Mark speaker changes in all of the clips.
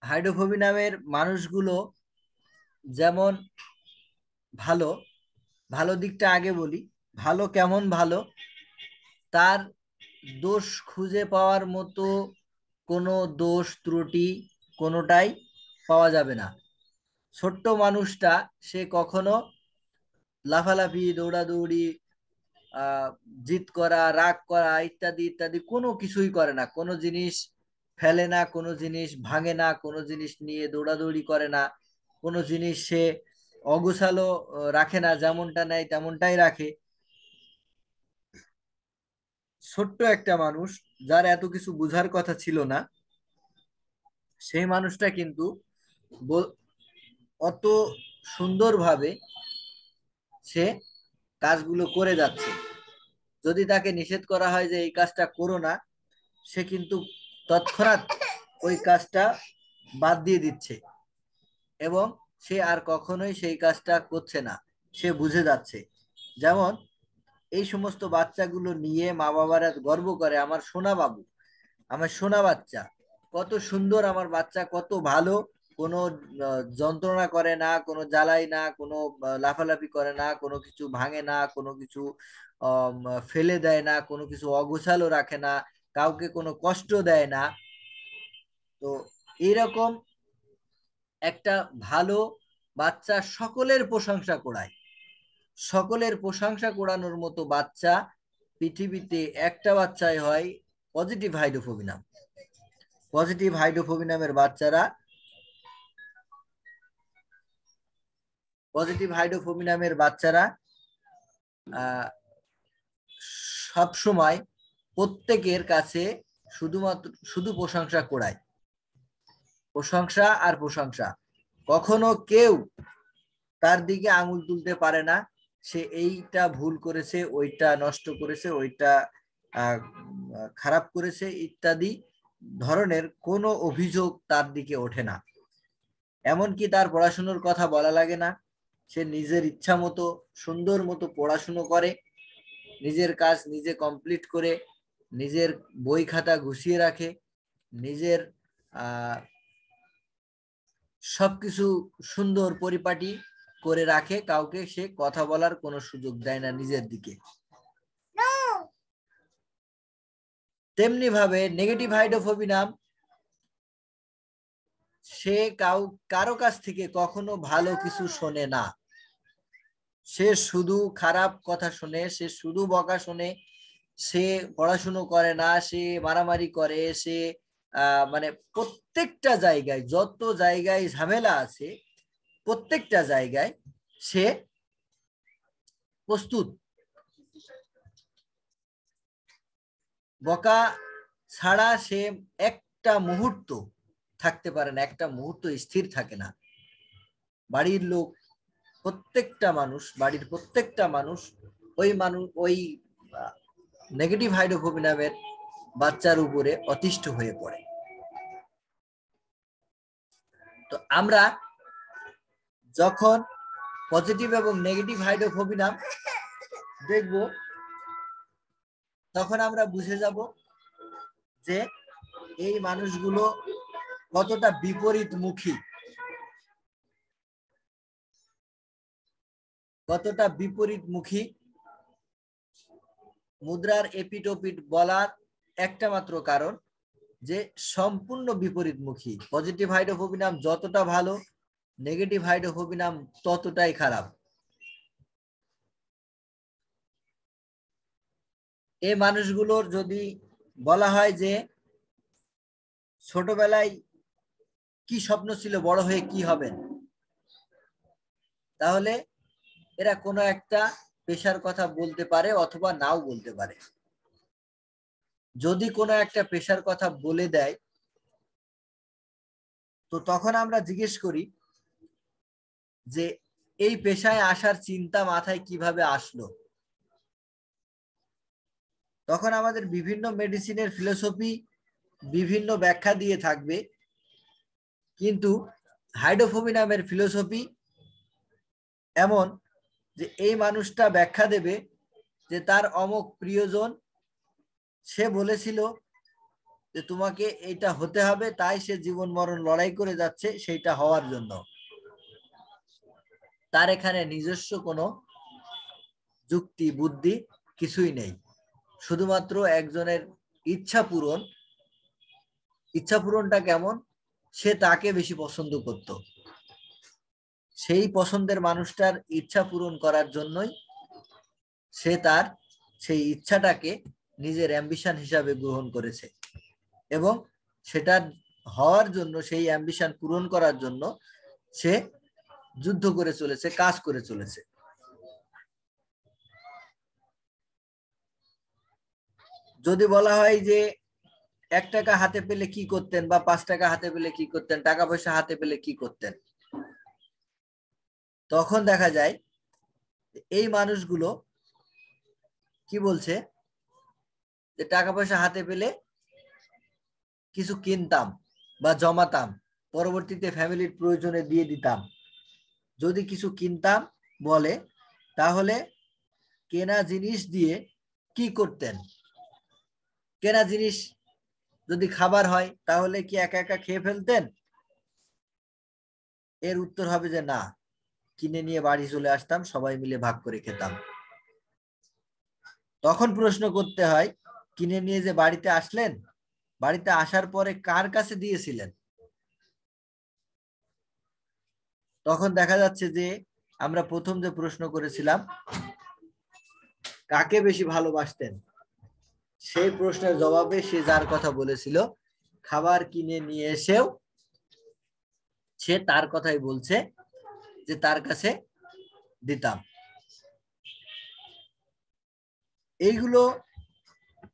Speaker 1: হাইড্রোফোবি নামের মানুষগুলো যেমন ভালো, ভালো দিকটা আগে বলি। ভালো কেমন ভালো, তার দোষ খুঁজে পাওয়ার মতো কোনো দোষ ত্রুটি কোনোটাই পাওয়া যাবে না। ছোট্ট মানুষটা সে কখনো লাফালাফি, দৌড়াদৌড়ি, আহ জিদ করা, রাগ করা ইত্যাদি ইত্যাদি কোনো কিছুই করে না। কোনো জিনিস ফেলে না, কোনো জিনিস ভাঙে না, কোনো জিনিস নিয়ে দৌড়াদৌড়ি করে না, কোনো জিনিস সে অগোছালো রাখে না, যেমনটা নেয় তেমনটাই রাখে। ছোট্ট একটা মানুষ, যার এত কিছু বুঝার কথা ছিল না, সেই মানুষটা কিন্তু অত সুন্দরভাবে সে কাজগুলো করে যাচ্ছে। যদি তাকে নিষেধ করা হয় যে এই কাজটা করো না, সে কিন্তু তৎক্ষণাৎ ওই কাজটা বাদ দিয়ে দিচ্ছে এবং সে আর কখনোই সেই কাজটা করছে না। সে বুঝে যাচ্ছে। যেমন এই সমস্ত বাচ্চাগুলো নিয়ে মা বাবারা গর্ব করে, আমার সোনা বাবু, আমার সোনা বাচ্চা, কত সুন্দর আমার বাচ্চা, কত ভালো, কোনো যন্ত্রণা করে না, কোনো জ্বালাই না, কোনো লাফালাফি করে না, কোনো কিছু ভাঙে না, কোনো কিছু আম, ফেলে দেয় না, কোনো কিছু অগোছালো রাখে না, কাউকে কোনো কষ্ট দেয় না। তো এইরকম একটা ভালো বাচ্চা সকলের প্রশংসা কুড়ায়। সকলের প্রশংসা কুড়ানোর মতো বাচ্চা পৃথিবীতে একটা বাচ্চাই হয়, পজিটিভ হাইড্রোফোবি নাম। পজিটিভ হাইড্রোফোবি নামের বাচ্চারা, পজিটিভ হাইড্রোফোবি নামের বাচ্চারা সব সময় প্রত্যেকের কাছে শুধুমাত্র শুধু প্রশংসা কুড়ায়। প্রশংসা আর প্রশংসা, কখনো কেউ তার দিকে আঙুল তুলতে পারে না সে এইটা ভুল করেছে, ওইটা নষ্ট করেছে, ওইটা আহ, খারাপ করেছে ইত্যাদি ধরনের কোনো অভিযোগ তার দিকে ওঠে না। এমনকি তার পড়াশুনোর কথা বলা লাগে না। সে নিজের ইচ্ছা মতো সুন্দর মতো পড়াশুনো করে, নিজের কাজ নিজে কমপ্লিট করে, নিজের বই খাতা গুছিয়ে রাখে, নিজের আহ সবকিছু সুন্দর পরিপাটি করে রাখে। কাউকে সে কথা বলার কোনো সুযোগ দেয় না নিজের দিকে। তেমনি ভাবে নেগেটিভ হাইড্রোফোবি নাম, সে কারো কাছ থেকে কখনো ভালো কিছু শোনে না। সে শুধু খারাপ কথা শোনে, সে শুধু বকা শোনে। সে পড়াশুনো করে না, সে মারামারি করে, সে মানে প্রত্যেকটা জায়গায়, যত জায়গায় ঝামেলা আছে প্রত্যেকটা জায়গায় সে প্রস্তুত। বকা ছাড়া সে একটা মুহূর্ত থাকতে পারে না, একটা মুহূর্ত স্থির থাকে না। বাড়ির লোক, প্রত্যেকটা মানুষ, বাড়ির প্রত্যেকটা মানুষ ওই নেগেটিভ হাইড্রোফোবি নামের বাচ্চার উপরে অতিষ্ঠ হয়ে পড়ে। তো আমরা যখন পজিটিভ এবং নেগেটিভ হাইড্রোফোবি নাম দেখব, তখন আমরা বুঝে যাব যে এই মানুষগুলো কতটা বিপরীতমুখী, কতটা বিপরীতমুখী। মুদ্রার এপিটোপিট বলার একটা মাত্র কারণ, যে সম্পূর্ণ বিপরীতমুখী। পজিটিভ হাইড্রোফোবি নাম যতটা ভালো, নেগেটিভ হাইড্রোফোবি নাম ততটাই খারাপ। এই মানুষগুলোর যদি বলা হয় যে ছোটবেলায় কি স্বপ্ন ছিল, বড় হয়ে কি হবেন, তাহলে এরা কোনো একটা পেশার কথা বলতে পারে অথবা নাও বলতে পারে। যদি কোনো একটা পেশার কথা বলে দেয়, তো তখন আমরা জিজ্ঞেস করি যে এই পেশায় আসার চিন্তা মাথায় কিভাবে আসলো। তখন আমাদের বিভিন্ন মেডিসিনের ফিলোসফি বিভিন্ন ব্যাখ্যা দিয়ে থাকবে, কিন্তু হাইড্রোফোবি নামের ফিলোসফি এমন যে এই মানুষটা ব্যাখ্যা দেবে যে তার অমুক প্রিয়জন সে বলেছিল যে তোমাকে এটা হতে হবে, তাই সে জীবন মরণ লড়াই করে যাচ্ছে সেইটা হওয়ার জন্য। তার এখানে নিজস্ব কোনো যুক্তি বুদ্ধি কিছুই নেই, শুধুমাত্র একজনের ইচ্ছা পূরণ। ইচ্ছা পূরণটা কেমন? সে তাকে বেশি পছন্দ করত, সেই পছন্দের মানুষটার ইচ্ছা পূরণ করার জন্যই সে তার সেই ইচ্ছাটাকে নিজের অ্যাম্বিশন হিসাবে গ্রহণ করেছে, এবং সেটা হওয়ার জন্য, সেই অ্যাম্বিশন পূরণ করার জন্য সে যুদ্ধ করে চলেছে, কাজ করে চলেছে। যদি বলা হয় যে 1 টাকা হাতে পেলে কি করতেন, বা 5 টাকা হাতে পেলে কি করতেন, টাকা পয়সা হাতে পেলে কি করতেন, তখন দেখা যায় এই মানুষগুলো কি বলছে, যে টাকা পয়সা হাতে পেলে কিছু কিনতাম বা জমাতাম, পরবর্তীতে ফ্যামিলির প্রয়োজনে দিয়ে দিতাম। যদি কিছু কিনতাম বলে, তাহলে কেনা জিনিস দিয়ে কি করতেন? কেনা জিনিস যদি খাবার হয়, তাহলে কি একা একা খেয়ে ফেলতেন? এর উত্তর হবে যে না, কিনে নিয়ে বাড়ি চলে আসতাম, সবাই মিলে ভাগ করে খেতাম। তখন প্রশ্ন করতে হয়, কিনে নিয়ে যে বাড়িতে আসলেন, বাড়িতে আসার পরে কার কাছে দিয়েছিলেন? তখন দেখা যাচ্ছে যে আমরা প্রথম যে প্রশ্ন করেছিলাম, কাকে বেশি ভালোবাসতেন, সেই প্রশ্নের জবাবে সে যার কথা বলেছিল, খাবার কিনে নিয়ে এসেও সে তার কথাই বলছে যে তার কাছে দিতাম। এইগুলো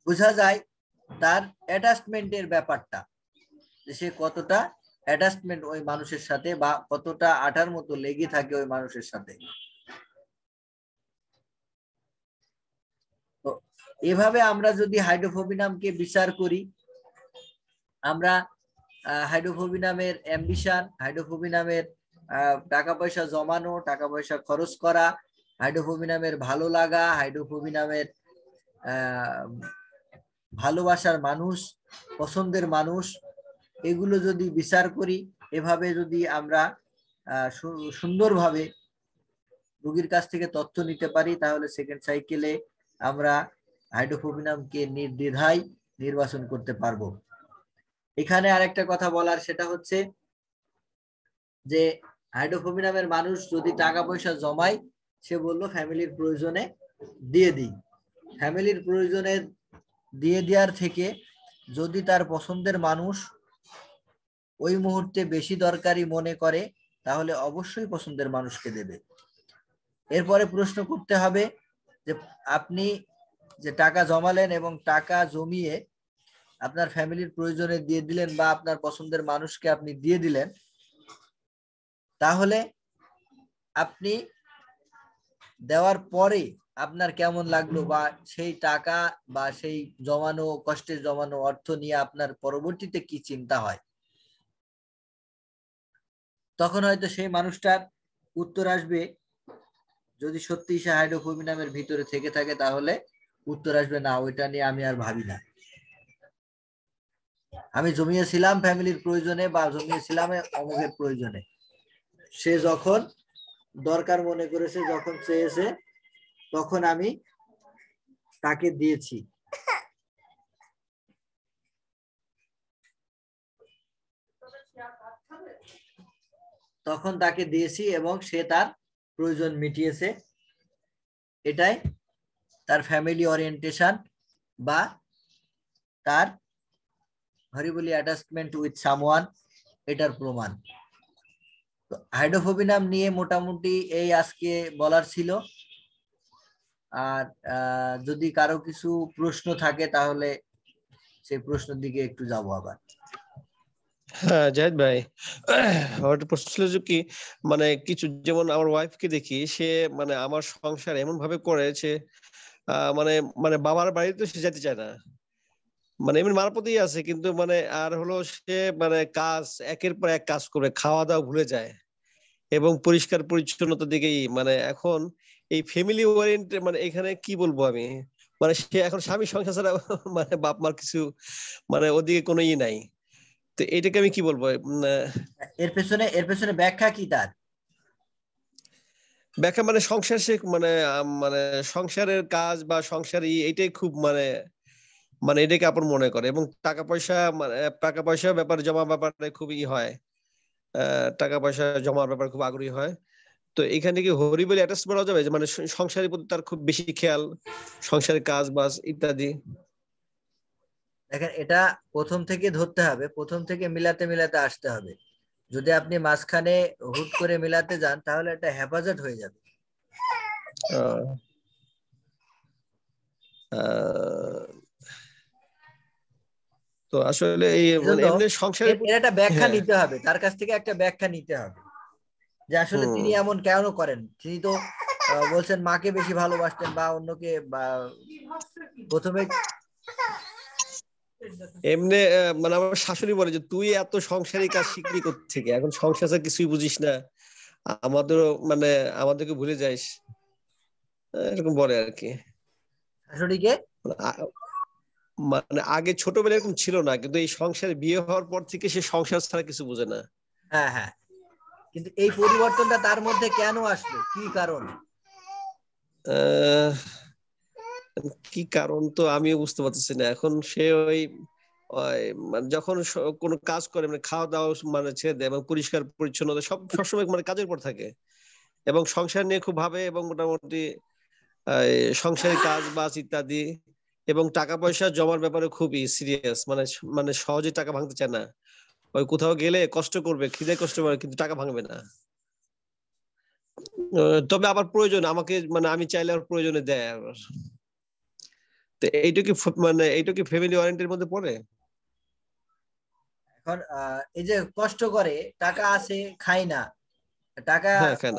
Speaker 1: বোঝা যায় তার অ্যাটাচমেন্টের ব্যাপারটা, যে সে কতটা অ্যাটাচমেন্ট ওই মানুষের সাথে, বা কতটা আঠার মতো লেগে থাকে ওই মানুষের সাথে। তো এভাবে আমরা যদি হাইড্রোফোবিনামকে বিচার করি, আমরা হাইড্রোফোবিনামের অ্যাম্বিশন, হাইড্রোফোবিনামের টাকা পয়সা জমানো, টাকা পয়সা খরচ করা, হাইড্রোফোবিনামের ভালো লাগা, হাইড্রোফোবিনামের ভালোবাসার মানুষ, পছন্দের মানুষ, এগুলো যদি বিচার করি, এভাবে যদি আমরা সুন্দরভাবে রোগীর কাছ থেকে তথ্য নিতে পারি, তাহলে সেকেন্ড সাইকেলে আমরা হাইড্রোফোবিনামকে নির্দ্বিধায় নির্বাচন করতে পারবো। এখানে আরেকটা কথা বলার, সেটা হচ্ছে যে হাইড্রোফোবিনামের মানুষ যদি টাকা পয়সা জমায়, সে বললো ফ্যামিলির প্রয়োজনে দিয়ে দিই। ফ্যামিলির প্রয়োজনে দিয়ে দেওয়ার থেকে যদি তার পছন্দের মানুষ ওই মুহূর্তে বেশি দরকারি মনে করে, তাহলে অবশ্যই পছন্দের মানুষকে দেবে। এরপরে প্রশ্ন করতে হবে যে আপনি যে টাকা জমালেন এবং টাকা জমিয়ে আপনার ফ্যামিলির প্রয়োজনে দিয়ে দিলেন, বা আপনার পছন্দের মানুষকে আপনি দিয়ে দিলেন, তাহলে আপনি দেওয়ার পরে আপনার কেমন লাগলো, বা সেই টাকা বা সেই জমানো, কষ্টের জমানো অর্থ নিয়ে আপনার পরবর্তীতে কি চিন্তা হয়, তখন হয়তো সেই মানুষটার উত্তর আসবে, যদি সত্যি সে হাইড্রোফোবিনামের ভিতরে থেকে থাকে, তাহলে উত্তর আসবে না, ওইটা নিয়ে আমি আর ভাবি না, আমি জমিয়েছিলাম ফ্যামিলির প্রয়োজনে, বা জমিয়েছিলাম অমুকের প্রয়োজনে, সে যখন দরকার মনে করেছে, যখন চেয়েছে, তখন আমি তাকে দিয়েছি। তখন তাকে দিয়েছি এবং সে তার প্রয়োজন মিটিয়েছে। এটাই তার ফ্যামিলি ওরিয়েন্টেশন, বা তার হরিবলি অ্যাটাচমেন্ট উইথ সামওয়ান, এটার প্রমাণ। তো হাইড্রোফোবিনাম নিয়ে মোটামুটি এই আজকে বলার ছিল। আর যদি কারো কিছু প্রশ্ন থাকে, তাহলে সেই প্রশ্নের দিকে একটু যাবো আবার।
Speaker 2: হ্যাঁ জাহিদ ভাই, আমার একটা প্রশ্ন ছিল যে কি, মানে কিছু, যেমন আমার ওয়াইফকে দেখি, সে মানে আমার সংসার এমন ভাবে করেছে, মানে মানে বাবার বাড়িতে সে যেতে চায় না, মানে এমনি মারপতেই আছে, কিন্তু মানে আর হলো সে মানে কাজ একের পর এক কাজ করে, খাওয়া দাওয়া ভুলে যায়, এবং পরিষ্কার পরিচ্ছন্নতার দিকেই মানে এখন এই ফ্যামিলি ওরিয়েন্টেড, মানে এখানে কি বলবো আমি, মানে সে এখন স্বামী সংসার ছাড়া মানে বাপ মার কিছু মানে ওদিকে কোনো ই নাই। তো এটাকে আমি কি বলবো,
Speaker 1: এর পেছনে ব্যাখ্যা কি তার?
Speaker 2: ব্যাখ্যা মানে সংসার সে মানে মানে সংসারের কাজ বা সংসারই এটাই খুব মানে মানে এটাকে আপন মনে করে, এবং টাকা পয়সা মানে টাকা পয়সা ব্যাপার জমা ব্যাপারে খুব ই হয়, টাকা পয়সা জমার ব্যাপারে খুব আগ্রহী হয়। তো এখানে কি হরিবল অ্যাটাচ করা যাবে যে মানে সংসারের প্রতি তার খুব বেশি খেয়াল, সংসারের কাজ বাজ ইত্যাদি?
Speaker 1: দেখেন, এটা প্রথম থেকে ধরতে হবে, প্রথম থেকে মিলাতে মিলাতে আসতে হবে। যদি আপনি মাঝখানে হুট করে মিলাতে যান তাহলে এটা হেফাজত হয়ে যাবে।
Speaker 2: আহ, আহ, তো আসলে এই মানে
Speaker 1: এজন্য
Speaker 2: এমনি সংসারের
Speaker 1: এর একটা ব্যাখ্যা
Speaker 2: হ্যাঁ।
Speaker 1: নিতে হবে, তার কাছ থেকে একটা ব্যাখ্যা নিতে হবে যে আসলে
Speaker 2: হুম।
Speaker 1: তিনি এমন কেন করেন। তিনি তো বলছেন মাকে বেশি ভালোবাসতেন বা অন্যকে, বা প্রথমে
Speaker 2: এমনি মানে আমার শাশুড়ি বলে যে তুই এত সংসারিক কাজ শিখলি কোত্থেকে, এখন সংসার ছাড়া কিছুই বুঝিস না, আমাদেরও মানে আমাদেরকে ভুলে যাইস, এরকম বলে আর কি।
Speaker 1: শাশুড়িকে।
Speaker 2: মানে মানে আগে ছোটবেলায় এরকম ছিল না, কিন্তু এই সংসারে বিয়ে হওয়ার পর থেকে সে সংসার ছাড়া কিছু বোঝে না।
Speaker 1: হ্যাঁ, হ্যাঁ, কিন্তু এই পরিবর্তনটা তার মধ্যে কেন আসলো, কি কারণ?
Speaker 2: আহ কি কারণ তো আমিও বুঝতে পারতেছি না। এখন সে ওই ওই মানে যখন কোনো কাজ করে মানে খাওয়া দাওয়া মানে ছেড়ে দেয়, এবং পরিষ্কার পরিচ্ছন্নতা সব সবসময় মানে কাজের পর থাকে, এবং সংসার নিয়ে খুব ভাবে, এবং মোটামুটি সংসারের কাজ বাজ ইত্যাদি, এবং টাকা পয়সা জমার ব্যাপারে খুবই সিরিয়াস, মানে মানে সহজে টাকা ভাঙতে চায় না। ওই কোথাও গেলে কষ্ট করবে, খিদে কষ্ট করে, কিন্তু টাকা ভাঙবে না। তবে আবার প্রয়োজন আমাকে মানে আমি চাইলে আর প্রয়োজনে দেয় আবার। তো এইটা কি মানে এইটা কি ফ্যামিলি ওয়ারেন্টির মধ্যে পড়ে?
Speaker 1: এখন এই যে কষ্ট করে, টাকা আছে, খাই না, টাকা
Speaker 2: হ্যাঁ, কেন?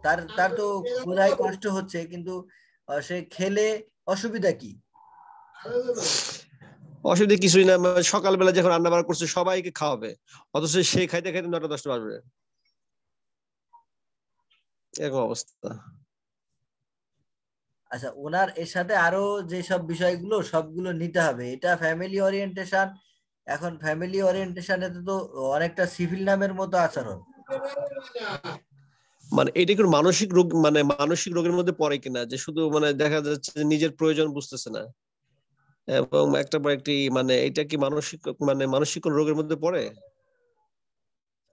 Speaker 1: তার তার তো ক্ষুধায় কষ্ট হচ্ছে, কিন্তু সে খেলে অসুবিধা কি?
Speaker 2: অসুবিধা কিছুই না, মানে সকালবেলা যখন রান্না বান্না করছে সবাইকে খাওয়াবে, অথচ সে খাইতে খাইতে 9টা 10টা বাজবে, এরকম অবস্থা।
Speaker 1: আচ্ছা, ওনার এর সাথে আরো যে সব বিষয়গুলো সবগুলো নিতে হবে, এটা ফ্যামিলি ওরিয়েন্টেশন। এখন ফ্যামিলি ওরিয়েন্টেশনে তো অনেকটা সিভিল নামের মতো আচরণ।
Speaker 2: মানে এটা কি মানসিক রোগ, মানে মানসিক রোগের মধ্যে পড়ে কিনা, যে শুধু মানে দেখা যাচ্ছে যে নিজের প্রয়োজন বুঝতেছে না, এবং একটা পর একটি মানে এটা কি মানসিক মানে মানসিক কোন রোগের মধ্যে পড়ে,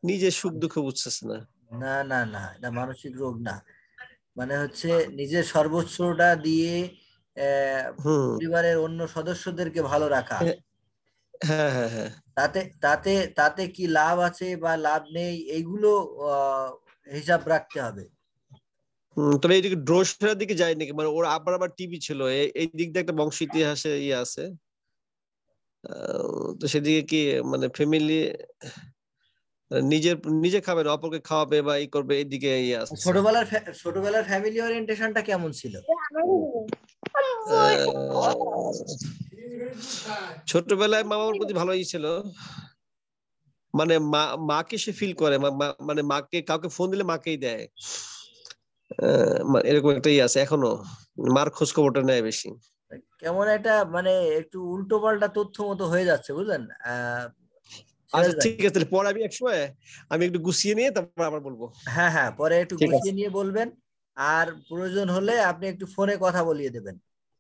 Speaker 2: নিজের সুখ দুঃখ বুঝতেছে না?
Speaker 1: না, না, না, এটা মানসিক রোগ না। মানে হচ্ছে নিজের সর্বোচ্চটা দিয়ে আহ,
Speaker 2: হুম।
Speaker 1: পরিবারের অন্য সদস্যদেরকে ভালো রাখা।
Speaker 2: হ্যাঁ, হ্যাঁ, হ্যাঁ।
Speaker 1: তাতে তাতে তাতে কি লাভ আছে বা লাভ নেই, এইগুলো আহ, হিসাব রাখতে হবে।
Speaker 2: তবে এইদিকে ড্রোসের দিকে যায় নাকি, মানে ওর আবার আবার টিভি ছিল, এই দিক দিয়ে একটা বংশ ইতিহাসে ইয়ে আছে। তো সেদিকে কি মানে ফ্যামিলি নিজের নিজে খাবে না, অপরকে খাওয়াবে বা ই করবে, এইদিকে ইয়ে আছে।
Speaker 1: ছোটবেলার ফ্যামিলি ওরিয়েন্টেশনটা কেমন ছিল?
Speaker 2: ছোটবেলায় মা বাবার প্রতি ভালোই ছিল, মানে মাকে সে ফিল করে, মানে মাকে কাউকে ফোন দিলে মাকেই দেয়, এরকম একটা ইয়ে আছে এখনো, মার খোঁজ খবরটা নেয় বেশি।
Speaker 1: কেমন একটা মানে একটু উল্টো পাল্টা তথ্য মতো হয়ে যাচ্ছে, বুঝলেন সিরাজ
Speaker 2: আচ্ছা
Speaker 1: ভাই?
Speaker 2: ঠিক আছে, তাহলে পরে আমি একসময় আমি একটু গুছিয়ে নিয়ে তারপর আবার বলবো।
Speaker 1: হ্যাঁ, হ্যাঁ, পরে একটু
Speaker 2: ঠিক
Speaker 1: গুছিয়ে
Speaker 2: আছে।
Speaker 1: নিয়ে বলবেন। আর প্রয়োজন হলে আপনি একটু ফোনে কথা বলিয়ে দেবেন।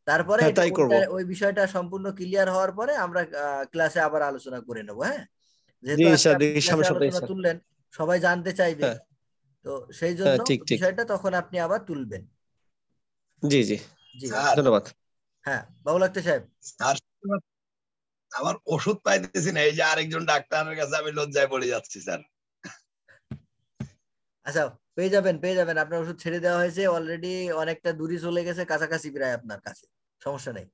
Speaker 1: তারপরে
Speaker 2: হ্যাঁ,
Speaker 1: এটা
Speaker 2: তাই করব।
Speaker 1: ওই বিষয়টা সম্পূর্ণ ক্লিয়ার হওয়ার পরে আমরা ক্লাসে আবার আলোচনা করে নেবো, হ্যাঁ।
Speaker 2: জি
Speaker 1: যেহেতু আজকে
Speaker 2: ইনশাআল্লাহ,
Speaker 1: আপনি
Speaker 2: দেখি
Speaker 1: ক্লাসে
Speaker 2: সামনের সপ্তাহে
Speaker 1: আলোচনা
Speaker 2: ইনশাআল্লাহ।
Speaker 1: তুললেন, সবাই জানতে চাইবে।
Speaker 2: হ্যাঁ,
Speaker 1: তো সেই জন্য
Speaker 2: হ্যাঁ, ঠিক ঠিক।
Speaker 1: বিষয়টা তখন আপনি আবার তুলবেন।
Speaker 2: জি জি।
Speaker 1: জি।
Speaker 3: স্যার
Speaker 2: ধন্যবাদ।
Speaker 1: হ্যাঁ, বাবুল আক্তার সাহেব।
Speaker 3: স্যার আমার ওষুধ পাইতেছি না, এই যে আরেকজন ডাক্তারের কাছে আমি লজ্জায় পড়ে যাচ্ছি স্যার।
Speaker 1: আচ্ছা, পেয়ে যাবেন, পেয়ে যাবেন, আপনার ওষুধ ছেড়ে দেওয়া হয়েছে অলরেডি, অনেকটা দূরই চলে গেছে, কাছাকাছি প্রায় আপনার কাছে। সমস্যা নেই।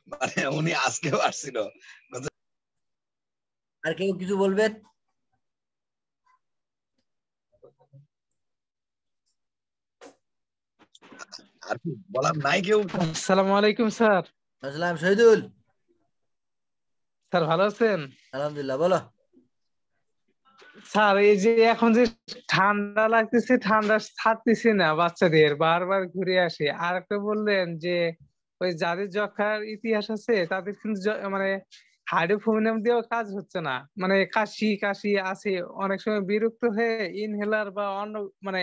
Speaker 3: মানে উনি আজকেও আসছিল।
Speaker 1: আর কেউ কিছু বলবেন?
Speaker 3: আর কি বলার নাই কেউ?
Speaker 4: আসসালামু আলাইকুম স্যার।
Speaker 1: আসসালাম, শহীদুল।
Speaker 4: স্যার ভালো আছেন?
Speaker 1: আলহামদুলিল্লাহ, বলো।
Speaker 4: স্যার এই যে এখন যে ঠান্ডা লাগতেছে, ঠান্ডা ছাড়তেছে না, বাচ্চাদের বারবার ঘুরে আসে। আর একটা বললেন যে ওই যাদের যক্ষার ইতিহাস আছে তাদের কিন্তু মানে হাইড্রোফোনিয়াম দিয়েও কাজ হচ্ছে না, মানে কাশি কাশি আছে, অনেক সময় বিরক্ত হয়ে ইনহেলার বা অন্য মানে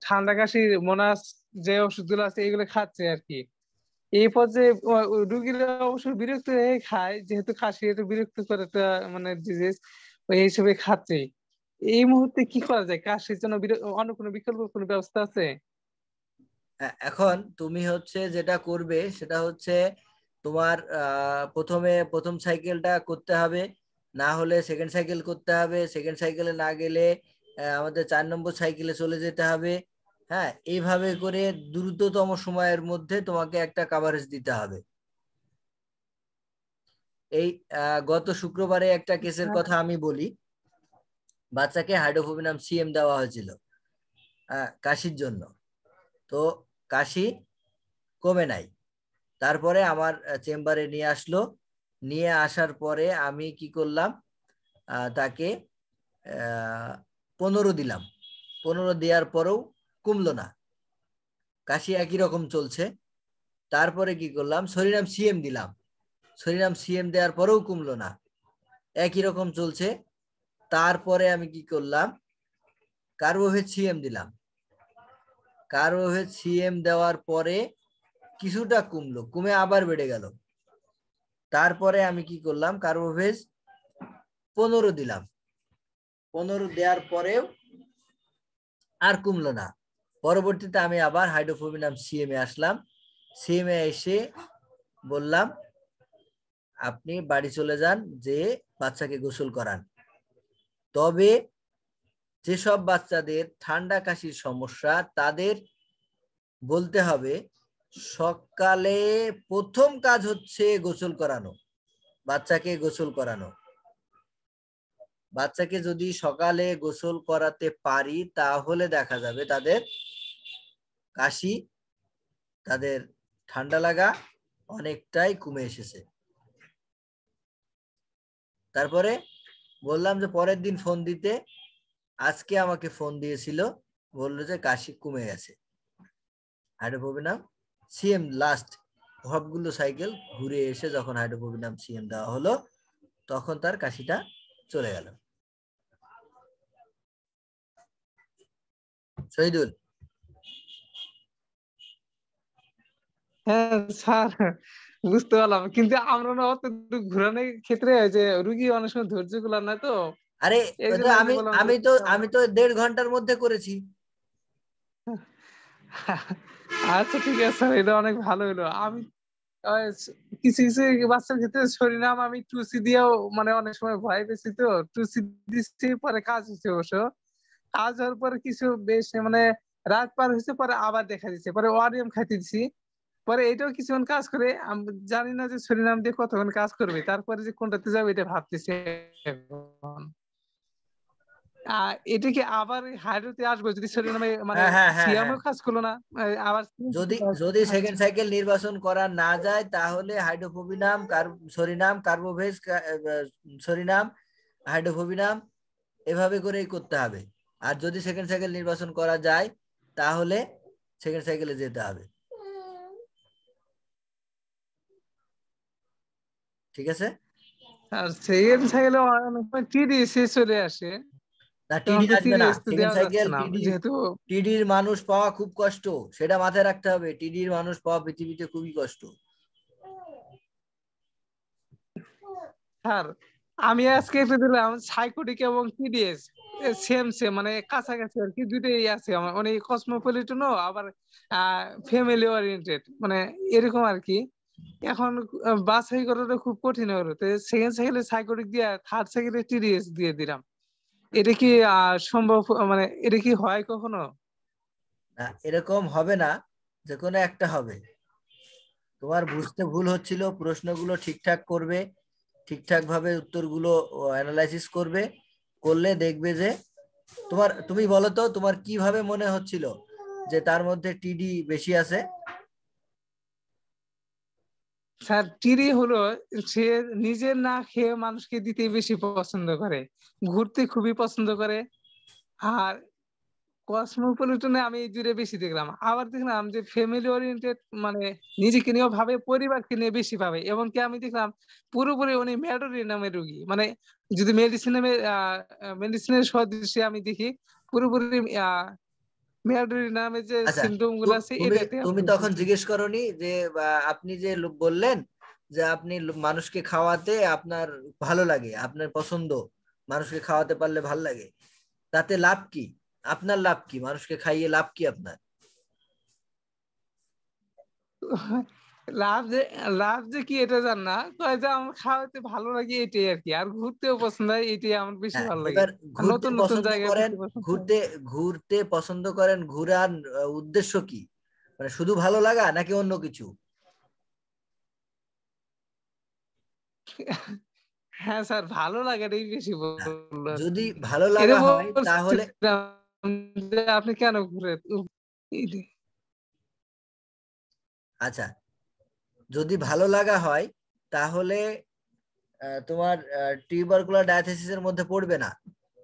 Speaker 4: ঠান্ডা কাশির মোনাস যে ওষুধগুলো আছে এগুলো খাচ্ছে আর কি। এই পর্যায়ে রুগীরা অবশ্য বিরক্ত হয়ে খায়, যেহেতু কাশি একটু বিরক্ত করে একটা মানে ডিজিজ, ওই হিসেবে খাচ্ছে। এই মুহূর্তে কি করা যায়? কাশির জন্য অন্য কোনো বিকল্প কোনো ব্যবস্থা আছে?
Speaker 1: এখন তুমি হচ্ছে যেটা করবে সেটা হচ্ছে তোমার প্রথমে প্রথম সাইকেলটা করতে হবে, না হলে সেকেন্ড সাইকেল করতে হবে, সেকেন্ড সাইকেলে না গেলে আমাদের 4 নম্বর সাইকেলে চলে যেতে হবে। হ্যাঁ, এইভাবে করে দ্রুততম সময়ের মধ্যে তোমাকে একটা কাভারেজ দিতে হবে। এই গত শুক্রবারে একটা কেসের কথা আমি বলি। বাচ্চাকে হাইড্রোফোবিনাম সিএম দেওয়া হয়েছিল কাশির জন্য, তো কাশি কমে নাই। তারপরে আমার চেম্বারে নিয়ে আসলো, নিয়ে আসার পরে আমি কি করলাম, তাকে 15 দিলাম। 15 দেওয়ার পরেও কমলো না, কাশি একই রকম চলছে। তারপরে কি করলাম, সরিনাম সিএম দিলাম। সরিনাম সিএম দেওয়ার পরেও কমলো না, একই রকম চলছে। তারপরে আমি কি করলাম, কার্বোভেট সিএম দিলাম। কার্বোভেট সিএম দেওয়ার পরে কিছুটা কমলো, কমে আবার বেড়ে গেল। তারপরে আমি কি করলাম, কার্বোভেজ 15 দিলাম। 15 দেওয়ার পরেও আর কমলো না। পরবর্তীতে আমি আবার হাইড্রোফোবিনাম সিএমে আসলাম। সিএমে এসে বললাম আপনি বাড়ি চলে যান, যে বাচ্চাকে গোসল করান। তবে যেসব বাচ্চাদের ঠান্ডা কাশির সমস্যা তাদের বলতে হবে সকালে প্রথম কাজ হচ্ছে গোসল করানো, বাচ্চাকে গোসল করানো। বাচ্চাকে যদি সকালে গোসল করাতে পারি তাহলে দেখা যাবে তাদের কাশি, তাদের ঠান্ডা লাগা অনেকটাই কমে এসেছে। তারপরে বললাম যে পরের দিন ফোন দিতে, আজকে আমাকে ফোন দিয়েছিল, বললো যে কাশি কমে গেছে। হাইড্রোফোবিনাম সিএম লাস্ট সবগুলো সাইকেল ঘুরে এসে যখন হাইড্রোফোবিনাম সিএম দেওয়া হলো তখন তার কাশিটা চলে গেল। শহীদুল,
Speaker 4: হ্যাঁ স্যার, বুঝতে পারলাম, কিন্তু আমরা না অত ঘুরানোর ক্ষেত্রে যে রুগী অনেক সময় ধৈর্য গুলা না তো,
Speaker 1: আরে
Speaker 4: এই
Speaker 1: ওই তো
Speaker 4: জন্য আর কি
Speaker 1: আমি
Speaker 4: বললাম যে
Speaker 1: আমি তো আমি তো 1.5 ঘন্টার মধ্যে করেছি।
Speaker 4: আচ্ছা ঠিক আছে স্যার, এটা অনেক ভালো হলো। আমি আহ, কিছু কিছু বাচ্চার ক্ষেত্রে সরিনাম আমি টুসি দিয়েও মানে অনেক সময় ভয় পেয়েছি, তো টুসি দিচ্ছি, পরে কাজ হচ্ছে অবশ্য। কাজ হওয়ার পরে কিছু বেশ মানে রাত পার হয়েছে, পরে আবার দেখা দিচ্ছে, পরে ওয়ারিয়াম খাইতে দিছি, পরে এটাও কিছুক্ষণ কাজ করে। আমি জানি না যে সরিনাম দিয়ে কতক্ষণ কাজ করবে, তারপরে যে কোনটাতে যাবে এটা ভাবতেছি এখন। এটা কি আবার হাইড্রোতে আসবে যদি সরিনামে মানে
Speaker 1: হ্যাঁ হ্যাঁ হ্যাঁ হ্যাঁ,
Speaker 4: সিয়ামও কাজ করলো না, আবার
Speaker 1: যদি যদি সেকেন্ড
Speaker 4: আচ্ছা
Speaker 1: সাইকেল নির্বাচন করা না যায় তাহলে হাইড্রোফোবিনাম সরিনাম কার্বোভেজ সরিনাম হাইড্রোফোবিনাম এভাবে করেই করতে হবে। আর যদি সেকেন্ড সাইকেল নির্বাচন করা যায় তাহলে সেকেন্ড সাইকেলে যেতে হবে। ঠিক আছে?
Speaker 4: আর সেকেন্ড সাইকেলে অনেক সময় টিডিএস চলে আসে,
Speaker 1: না,
Speaker 4: তখন
Speaker 1: টিডি
Speaker 4: তো
Speaker 1: আসবে না।
Speaker 4: টিডিএস তো
Speaker 1: সেকেন্ড
Speaker 4: দেওয়া
Speaker 1: সাইকেল
Speaker 4: যাচ্ছে না
Speaker 1: টিডি,
Speaker 4: যেহেতু।
Speaker 1: টিডির মানুষ পাওয়া খুব কষ্ট, সেটা মাথায় রাখতে হবে। টিডির মানুষ পাওয়া পৃথিবীতে খুবই কষ্ট।
Speaker 4: স্যার আমি আজকে একটু দিলাম সাইকোটিক এবং টিডিএস সেম সেম মানে কাছাকাছি আর কি, দুইটাই আছে আমার, মানে কসমোপলিটনও আবার ফ্যামিলি ওরিয়েন্টেড মানে এরকম আর কি। এখন বাছাই করাটা খুব কঠিন হলো, তো সেকেন্ড সাইকেলে সাইকোটিক দিয়ে থার্ড সাইকেলে টিডিএস দিয়ে দিলাম। এটা কি সম্ভব, মানে এটা কি হয় কখনো?
Speaker 1: না, এরকম হবে না, যে কোনো একটা হবে। তোমার বুঝতে ভুল হচ্ছিল, প্রশ্নগুলো ঠিকঠাক করবে, ঠিকঠাক ভাবে উত্তরগুলো অ্যানালাইসিস করবে, করলে দেখবে যে তুমি বলো তো তোমার কিভাবে মনে হচ্ছিল যে তার মধ্যে টিডি বেশি আছে?
Speaker 4: স্যার টিরি হলো সে নিজে না খেয়ে মানুষকে দিতে বেশি পছন্দ করে, ঘুরতে খুবই পছন্দ করে, আর কসমোপলিটনে আমি এই দুইটা বেশি দেখলাম। আবার দেখলাম যে ফ্যামিলি ওরিয়েন্টেড মানে নিজেকে নিয়েও ভাবে, পরিবারকে নিয়ে বেশি ভাবে। এমনকি আমি দেখলাম পুরোপুরি উনি ম্যাডোরি নামের রোগী, মানে যদি মেডিসিনের সদৃশ্যে আমি দেখি পুরোপুরি ম্যাডোরি নামে যে
Speaker 1: আচ্ছা,
Speaker 4: সিমটম গুলো আছে
Speaker 1: তুমি
Speaker 4: এটাতে
Speaker 1: তুমি তখন জিজ্ঞেস করনি যে আপনি যে বললেন যে আপনি মানুষকে খাওয়াতে আপনার ভালো লাগে, আপনার পছন্দ, মানুষকে খাওয়াতে পারলে ভালো লাগে, তাতে লাভ কি? আপনার লাভ কি? মানুষকে খাইয়ে লাভ কি আপনার?
Speaker 4: লাভ যে লাভ যে কি এটা জান না, কয় যে আমার খাওয়াতে ভালো লাগে এটাই আর কি, আর ঘুরতেও পছন্দ হয়, এটাই আমার বেশি
Speaker 1: হ্যাঁ,
Speaker 4: ভালো লাগে।
Speaker 1: এবার
Speaker 4: আর
Speaker 1: ঘুরতে
Speaker 4: নতুন নতুন
Speaker 1: পছন্দ
Speaker 4: জায়গায়
Speaker 1: করেন,
Speaker 4: ঘুরতে পছন্দ হয়।
Speaker 1: ঘুরতে ঘুরতে পছন্দ করেন, ঘুরার উদ্দেশ্য কি? মানে শুধু ভালো লাগা নাকি অন্য কিছু?
Speaker 4: হ্যাঁ স্যার, ভালো লাগাটাই বেশি
Speaker 1: হ্যাঁ,
Speaker 4: বললো আর
Speaker 1: যদি
Speaker 4: কি।
Speaker 1: ভালো
Speaker 4: এটা
Speaker 1: লাগা হয় তাহলে
Speaker 4: বলছিলাম যে আপনি কেন ঘুরে
Speaker 1: আচ্ছা, যদি ভালো লাগা হয় তাহলে তোমার টিউবারকুলার ডায়াথেসিসের মধ্যে পড়বে না।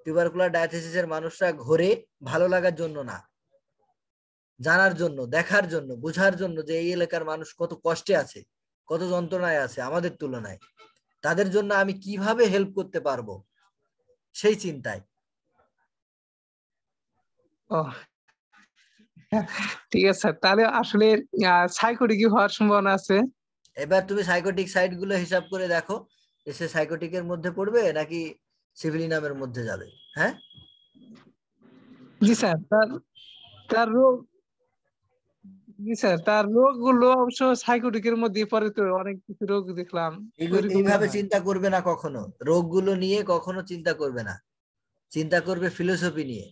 Speaker 1: টিউবারকুলার ডায়াথেসিসের মানুষরা ঘোরে ভালো লাগার জন্য না, জানার জন্য, দেখার জন্য, বোঝার জন্য যে এই এলাকার মানুষ কত কষ্টে আছে, কত যন্ত্রণায় আছে আমাদের তুলনায়, তাদের জন্য আমি কিভাবে হেল্প করতে পারবো সেই চিন্তায়।
Speaker 4: ও ঠিক আছে স্যার, তাহলে আসলে সাইকোটিক হওয়ার সম্ভাবনা আছে।
Speaker 1: এবার তুমি সাইকোটিক সাইট গুলো হিসাব করে দেখো যে সে সাইকোটিকের মধ্যে পড়বে নাকি সিভিলিনামের মধ্যে যাবে। হ্যাঁ,
Speaker 4: জি স্যার, তার তার রোগ জি স্যার, তার রোগগুলো অবশ্য সাইকোটিকের মধ্যে পড়ে, তো অনেক কিছু রোগ দেখলাম ওইরকমই
Speaker 1: এইভাবে
Speaker 4: হয়।
Speaker 1: চিন্তা করবে না কখনো, রোগগুলো নিয়ে কখনো চিন্তা করবে না, চিন্তা করবে ফিলোসফি নিয়ে।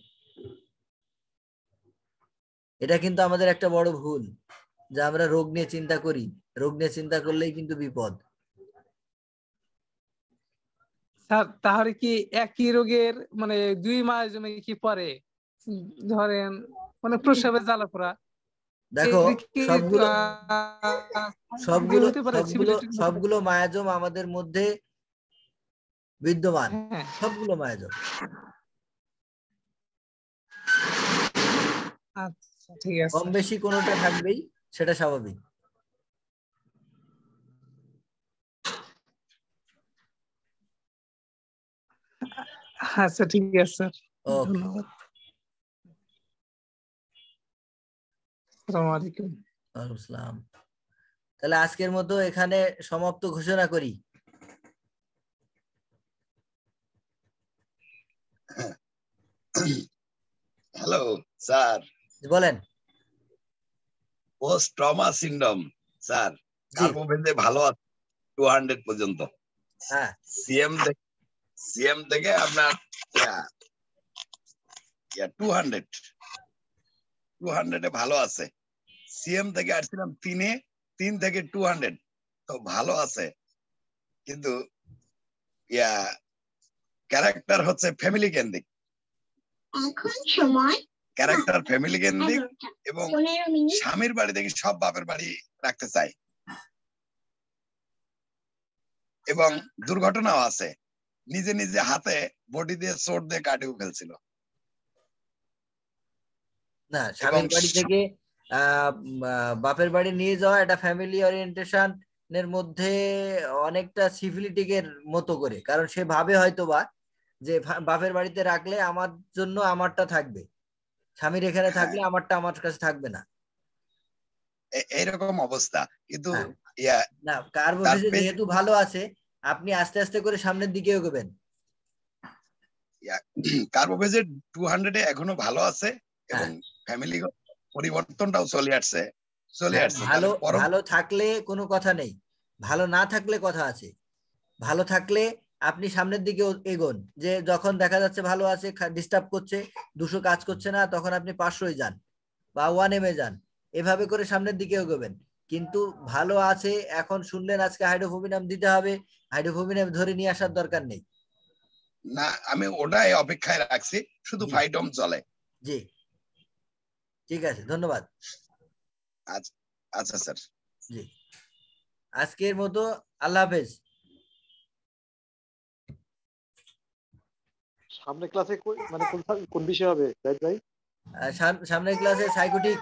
Speaker 1: এটা কিন্তু আমাদের একটা বড় ভুল যে আমরা রোগ নিয়ে চিন্তা করি, রোগ নিয়ে চিন্তা করলেই কিন্তু বিপদ।
Speaker 4: স্যার তাহলে কি একই রোগের মানে দুই মাস কি পরে, ধরেন মানে প্রস্রাবের জ্বালা পোড়া,
Speaker 1: দেখো,
Speaker 4: এটা কি
Speaker 1: সবগুলো
Speaker 4: দিয়ে
Speaker 1: সবগুলো
Speaker 4: হতে পারে,
Speaker 1: সবগুলো
Speaker 4: সিভিলিটির হতে পারে?
Speaker 1: সবগুলো মায়াজম আমাদের মধ্যে বিদ্যমান,
Speaker 4: হ্যাঁ,
Speaker 1: সবগুলো মায়াজম।
Speaker 4: আচ্ছা ঠিক আছে
Speaker 1: কম
Speaker 4: স্যার।
Speaker 1: বেশি কোনোটা থাকবেই, সেটা স্বাভাবিক।
Speaker 4: আচ্ছা ঠিক আছে স্যার,
Speaker 1: ওকে,
Speaker 4: ধন্যবাদ। আসসালামু আলাইকুম।
Speaker 1: আসসালাম। তাহলে আজকের মতো এখানে সমাপ্ত ঘোষণা করি।
Speaker 3: হ্যালো স্যার,
Speaker 1: বলেন।
Speaker 3: পোস্ট ট্রমা সিনড্রোম স্যার,
Speaker 1: জি,
Speaker 3: কার্বোভেজে ভালো আছে 200 পর্যন্ত।
Speaker 1: হ্যাঁ,
Speaker 3: সিএম থেকে আপনার 200 200 এ ভালো আছে। সিএম থেকে আসছিলাম 3 থেকে 200, তো ভালো আছে, কিন্তু ইয়া ক্যারেক্টার হচ্ছে ফ্যামিলি কেন্দ্রিক,
Speaker 5: এখন সময়
Speaker 3: ক্যারেক্টার ফ্যামিলি কেন্দ্রিক,
Speaker 5: 11টা
Speaker 3: এবং
Speaker 5: 15 মিনিট।
Speaker 3: স্বামীর বাড়ি থেকে সব বাপের বাড়ি রাখতে চাই, এবং দুর্ঘটনাও আছে, নিজে নিজে হাতে বডি দিয়ে চোট দিয়ে কাটিয়ে ফেলছিল।
Speaker 1: না,
Speaker 3: এবং
Speaker 1: স্বামীর বাড়ি থেকে বাপের বাড়ি নিয়ে যাওয়া এটা ফ্যামিলি ওরিয়েন্টেশন এর মধ্যে অনেকটা সিভিলিটিকের মতো করে, কারণ সে ভাবে হয়তো বা যে বাপের বাড়িতে রাখলে আমার জন্য আমারটা থাকবে, স্বামীর এখানে
Speaker 3: হ্যাঁ,
Speaker 1: থাকলে আমারটা আমার কাছে থাকবে না।
Speaker 3: এইরকম অবস্থা, কিন্তু
Speaker 1: হ্যাঁ,
Speaker 3: ইয়া
Speaker 1: না,
Speaker 3: তার
Speaker 1: কার্বোভেজে যেহেতু ভালো আছে, আপনি আস্তে আস্তে করে সামনের দিকে এগোবেন।
Speaker 3: কার্বোভেজের 200 এ এখনো ভালো আছে, এবং
Speaker 1: হ্যাঁ,
Speaker 3: ফ্যামিলি পরিবর্তনটাও চলে আসছে
Speaker 1: হ্যাঁ, ভালো
Speaker 3: তাহলে
Speaker 1: ভালো থাকলে কোনো কথা নেই, ভালো না থাকলে কথা আছে। ভালো থাকলে আপনি সামনের দিকে এগোন, যে যখন দেখা যাচ্ছে ভালো আছে, ডিস্টার্ব করছে, 200 কাজ করছে না, তখন আপনি 500 যান বা 1 যান, এভাবে করে সামনের দিকে এগোবেন। কিন্তু ভালো আছে, এখন শুনলেন আজকে হাইড্রোফোবিনাম দিতে হবে, হাইড্রোফোবিনাম ধরে নিয়ে আসার দরকার নেই।
Speaker 3: না, আমি ওটাই অপেক্ষায় রাখছি, শুধু
Speaker 1: জি,
Speaker 3: ফাইটম চলে।
Speaker 1: জি, ঠিক আছে, ধন্যবাদ।
Speaker 3: আচ্ছা, আচ্ছা স্যার।
Speaker 1: জি, আজকের মতো আল্লাহ হাফেজ।
Speaker 6: সামনে ক্লাসে মানে কোন বিষয় হবে জাহিদ ভাই?
Speaker 1: সামনের ক্লাসে সাইকোটিক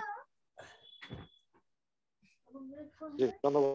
Speaker 6: জি ধন্যবাদ।